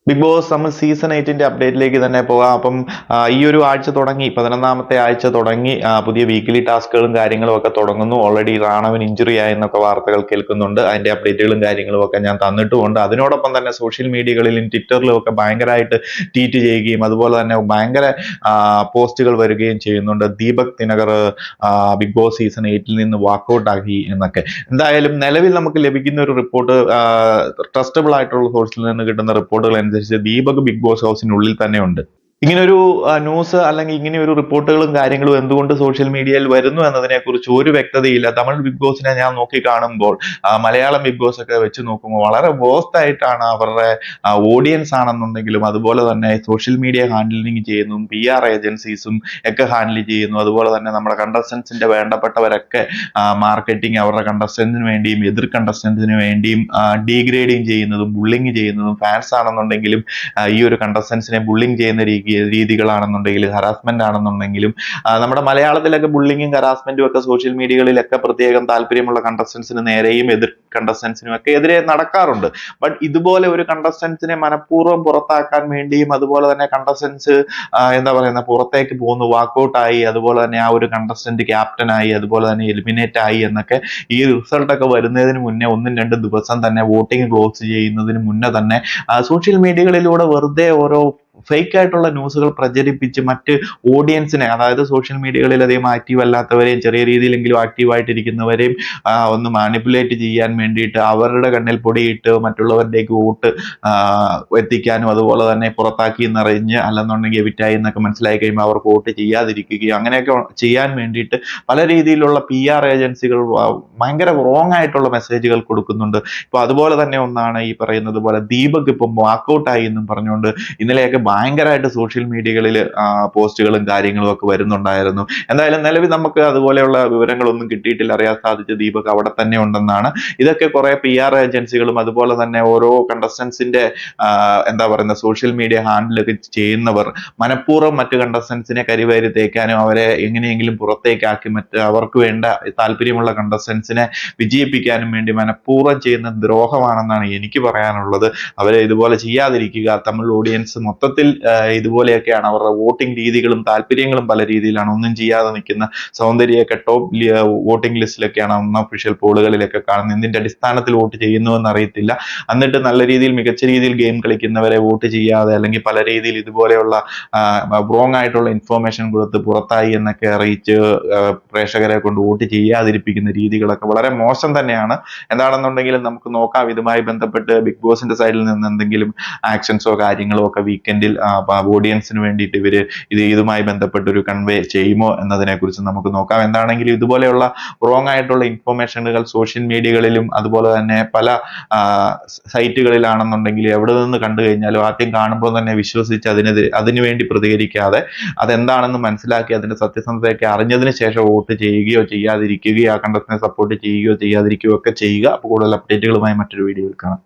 Big boss നമ്മൾ season 8ന്റെ അപ്ഡേറ്റിലേക്ക് തന്നെ പോകാം. അപ്പം ഈ ഒരു ആഴ്ച തുടങ്ങി, 11ാമത്തെ ആഴ്ച തുടങ്ങി. പുതിയ വീക്കിലി ടാസ്കുകളും കാര്യങ്ങളും ഒക്കെ തുടങ്ങുന്നു. ഓൾറെഡി റാണവിന് ഇഞ്ചുറി ആയെന്നൊക്കെ വാർത്തകൾ കേൾക്കുന്നുണ്ട്. അതിന്റെ അപ്ഡേറ്റുകളും കാര്യങ്ങളും ഒക്കെ ഞാൻ തന്നിട്ടുമുണ്ട്. അതിനോടൊപ്പം തന്നെ സോഷ്യൽ മീഡിയകളിലും ട്വിറ്ററിലും ഒക്കെ ഭയങ്കരമായിട്ട് ട്വീറ്റ് ചെയ്യുകയും അതുപോലെ തന്നെ ഭയങ്കര പോസ്റ്റുകൾ വരികയും ചെയ്യുന്നുണ്ട്. Deepak Dinakar Bigg Boss season 8ൽ നിന്ന് വാക്കൗട്ട് ആക്കി എന്നൊക്കെ. എന്തായാലും നിലവിൽ നമുക്ക് ലഭിക്കുന്ന ഒരു റിപ്പോർട്ട്, ട്രസ്റ്റബിൾ ആയിട്ടുള്ള സോഴ്സിൽ നിന്ന് കിട്ടുന്ന റിപ്പോർട്ടുകൾ അനുസരിച്ച് ദീപക് ബിഗ് ബോസ് ഹൗസിനുള്ളിൽ തന്നെ ഉണ്ട്. ഇങ്ങനൊരു ന്യൂസ് അല്ലെങ്കിൽ ഇങ്ങനെ ഒരു റിപ്പോർട്ടുകളും കാര്യങ്ങളും എന്തുകൊണ്ട് സോഷ്യൽ മീഡിയയിൽ വരുന്നു എന്നതിനെ കുറിച്ച് ഒരു വ്യക്തതയില്ല. തമിഴ് ബിഗ് ബോസിനെ ഞാൻ നോക്കി കാണുമ്പോൾ, മലയാളം ബിഗ് ബോസ് ഒക്കെ വെച്ച് നോക്കുമ്പോൾ വളരെ വേസ്റ്റ് ആയിട്ടാണ് അവരുടെ ഓഡിയൻസ് ആണെന്നുണ്ടെങ്കിലും അതുപോലെ തന്നെ സോഷ്യൽ മീഡിയ ഹാൻഡിലിംഗ് ചെയ്യുന്നു, PR ഏജൻസീസും ഒക്കെ ഹാൻഡിൽ ചെയ്യുന്നു. അതുപോലെ തന്നെ നമ്മുടെ കണ്ടസ്റ്റൻസിന്റെ വേണ്ടപ്പെട്ടവരൊക്കെ മാർക്കറ്റിംഗ് അവരുടെ കണ്ടസ്റ്റന്റിന് വേണ്ടിയും എതിർ കണ്ടസ്റ്റന്റിന് വേണ്ടിയും ഡീഗ്രേഡിങ് ചെയ്യുന്നതും ബുള്ളിങ് ചെയ്യുന്നതും, ഫാൻസ് ആണെന്നുണ്ടെങ്കിലും ഈ ഒരു കണ്ടസ്റ്റൻസിനെ ബുള്ളിങ് ചെയ്യുന്ന രീതികളാണെന്നുണ്ടെങ്കിലും ഹറാസ്മെന്റ് ആണെന്നുണ്ടെങ്കിലും, നമ്മുടെ മലയാളത്തിലൊക്കെ ബുള്ളിങ്ങും ഹറാസ്മെന്റും ഒക്കെ സോഷ്യൽ മീഡിയകളിലൊക്കെ പ്രത്യേകം താല്പര്യമുള്ള കണ്ടസ്റ്റൻസിന് നേരെയും എതിർ കണ്ടസ്റ്റൻസിനും ഒക്കെ എതിരെ നടക്കാറുണ്ട്. ബട്ട് ഇതുപോലെ ഒരു കണ്ടസ്റ്റൻസിനെ മനഃപൂർവ്വം പുറത്താക്കാൻ വേണ്ടിയും അതുപോലെ തന്നെ കണ്ടസ്റ്റൻസ് എന്താ പറയുന്ന പുറത്തേക്ക് പോകുന്നു, വാക്കൗട്ടായി, അതുപോലെ തന്നെ ആ ഒരു കണ്ടസ്റ്റന്റ് ക്യാപ്റ്റനായി, അതുപോലെ തന്നെ എലിമിനേറ്റ് ആയി എന്നൊക്കെ ഈ റിസൾട്ട് ഒക്കെ വരുന്നതിന് മുന്നേ 1-2 ദിവസം തന്നെ വോട്ടിംഗ് ക്ലോസ് ചെയ്യുന്നതിന് മുന്നേ തന്നെ സോഷ്യൽ മീഡിയകളിലൂടെ വെറുതെ ഓരോ ഫേക്ക് ആയിട്ടുള്ള ന്യൂസുകൾ പ്രചരിപ്പിച്ച് മറ്റ് ഓഡിയൻസിനെ, അതായത് സോഷ്യൽ മീഡിയകളിൽ അധികം ആക്റ്റീവ് അല്ലാത്തവരെയും ചെറിയ രീതിയിലെങ്കിലും ആക്റ്റീവായിട്ടിരിക്കുന്നവരെയും ഒന്ന് മാനിപ്പുലേറ്റ് ചെയ്യാൻ വേണ്ടിയിട്ട് അവരുടെ കണ്ണിൽ പൊടിയിട്ട് മറ്റുള്ളവരിലേക്ക് വോട്ട് എത്തിക്കാനും അതുപോലെ തന്നെ പുറത്താക്കി എന്നറിഞ്ഞ് അല്ലെന്നുണ്ടെങ്കിൽ എവിറ്റായി എന്നൊക്കെ മനസ്സിലായി കഴിയുമ്പോൾ അവർക്ക് വോട്ട് ചെയ്യാതിരിക്കുകയും അങ്ങനെയൊക്കെ ചെയ്യാൻ വേണ്ടിയിട്ട് പല രീതിയിലുള്ള PR ഏജൻസികൾ ഭയങ്കര റോങ് ആയിട്ടുള്ള മെസ്സേജുകൾ കൊടുക്കുന്നുണ്ട്. ഇപ്പൊ അതുപോലെ തന്നെ ഒന്നാണ് ഈ പറയുന്നത് പോലെ ദീപക് ഇപ്പം വാക്കൗട്ടായി എന്നും പറഞ്ഞുകൊണ്ട് ഇന്നലെയൊക്കെ ഭയങ്കരമായിട്ട് സോഷ്യൽ മീഡിയകളിൽ പോസ്റ്റുകളും കാര്യങ്ങളും ഒക്കെ വരുന്നുണ്ടായിരുന്നു. എന്തായാലും നിലവിൽ നമുക്ക് അതുപോലെയുള്ള വിവരങ്ങളൊന്നും കിട്ടിയിട്ടില്ല. അറിയാൻ സാധിച്ച ദീപക് അവിടെ തന്നെ ഉണ്ടെന്നാണ്. ഇതൊക്കെ കുറെ PR ഏജൻസികളും അതുപോലെ തന്നെ ഓരോ കണ്ടസ്റ്റൻസിന്റെ എന്താ പറയുന്ന സോഷ്യൽ മീഡിയ ഹാൻഡിലൊക്കെ ചെയ്യുന്നവർ മനഃപൂർവ്വം മറ്റു കണ്ടസ്റ്റൻസിനെ കരിവാരി തേക്കാനും അവരെ എങ്ങനെയെങ്കിലും പുറത്തേക്കാക്കി മറ്റ് അവർക്ക് വേണ്ട താല്പര്യമുള്ള കണ്ടസ്റ്റൻസിനെ വിജയിപ്പിക്കാനും വേണ്ടി മനഃപൂർവ്വം ചെയ്യുന്ന ദ്രോഹമാണെന്നാണ് എനിക്ക് പറയാനുള്ളത്. അവരെ ഇതുപോലെ ചെയ്യാതിരിക്കുക. തമിഴ് ഓഡിയൻസ് മൊത്തത്തിൽ ഇതുപോലെയൊക്കെയാണ്. അവരുടെ വോട്ടിംഗ് രീതികളും താല്പര്യങ്ങളും പല രീതിയിലാണ്. ഒന്നും ചെയ്യാതെ നിൽക്കുന്ന സൗന്ദര്യമൊക്കെ ടോപ്പ് വോട്ടിംഗ് ലിസ്റ്റിലൊക്കെയാണ്, ഒഫീഷ്യൽ പോളുകളിലൊക്കെ കാണുന്നത്. ഇതിന്റെ അടിസ്ഥാനത്തിൽ വോട്ട് ചെയ്യുന്നുവെന്ന് അറിയത്തില്ല. എന്നിട്ട് നല്ല രീതിയിൽ മികച്ച രീതിയിൽ ഗെയിം കളിക്കുന്നവരെ വോട്ട് ചെയ്യാതെ അല്ലെങ്കിൽ പല രീതിയിൽ ഇതുപോലെയുള്ള റോങ് ആയിട്ടുള്ള ഇൻഫോർമേഷൻ കൊടുത്ത് പുറത്തായി എന്നൊക്കെ അറിയിച്ച് പ്രേക്ഷകരെ കൊണ്ട് വോട്ട് ചെയ്യാതിരിപ്പിക്കുന്ന രീതികളൊക്കെ വളരെ മോശം തന്നെയാണ്. എന്താണെന്നുണ്ടെങ്കിലും നമുക്ക് നോക്കാം, ഇതുമായി ബന്ധപ്പെട്ട് ബിഗ് ബോസിന്റെ സൈഡിൽ നിന്ന് എന്തെങ്കിലും ആക്ഷൻസോ കാര്യങ്ങളോ ഒക്കെ വീക്കെൻഡിൽ ഓഡിയൻസിന് വേണ്ടിയിട്ട് ഇതുമായി ബന്ധപ്പെട്ട് ഒരു കൺവേ ചെയ്യുമോ എന്നതിനെ കുറിച്ച് നമുക്ക് നോക്കാം. എന്താണെങ്കിലും ഇതുപോലെയുള്ള റോങ് ആയിട്ടുള്ള ഇൻഫോർമേഷനുകൾ സോഷ്യൽ മീഡിയകളിലും അതുപോലെ തന്നെ പല സൈറ്റുകളിലാണെന്നുണ്ടെങ്കിൽ എവിടെ നിന്ന് കണ്ടു കഴിഞ്ഞാലും ആദ്യം കാണുമ്പോൾ തന്നെ വിശ്വസിച്ച് അതിനുവേണ്ടി പ്രതികരിക്കാതെ അതെന്താണെന്ന് മനസ്സിലാക്കി അതിന്റെ സത്യസന്ധതയൊക്കെ അറിഞ്ഞതിന് ശേഷം വോട്ട് ചെയ്യുകയോ ചെയ്യാതിരിക്കുകയോ ആ കണ്ടത്തിനെ സപ്പോർട്ട് ചെയ്യുകയോ ചെയ്യാതിരിക്കുകയോ ഒക്കെ ചെയ്യുക. അപ്പോൾ കൂടുതൽ അപ്ഡേറ്റുകളുമായി മറ്റൊരു വീഡിയോയിൽ കാണാം.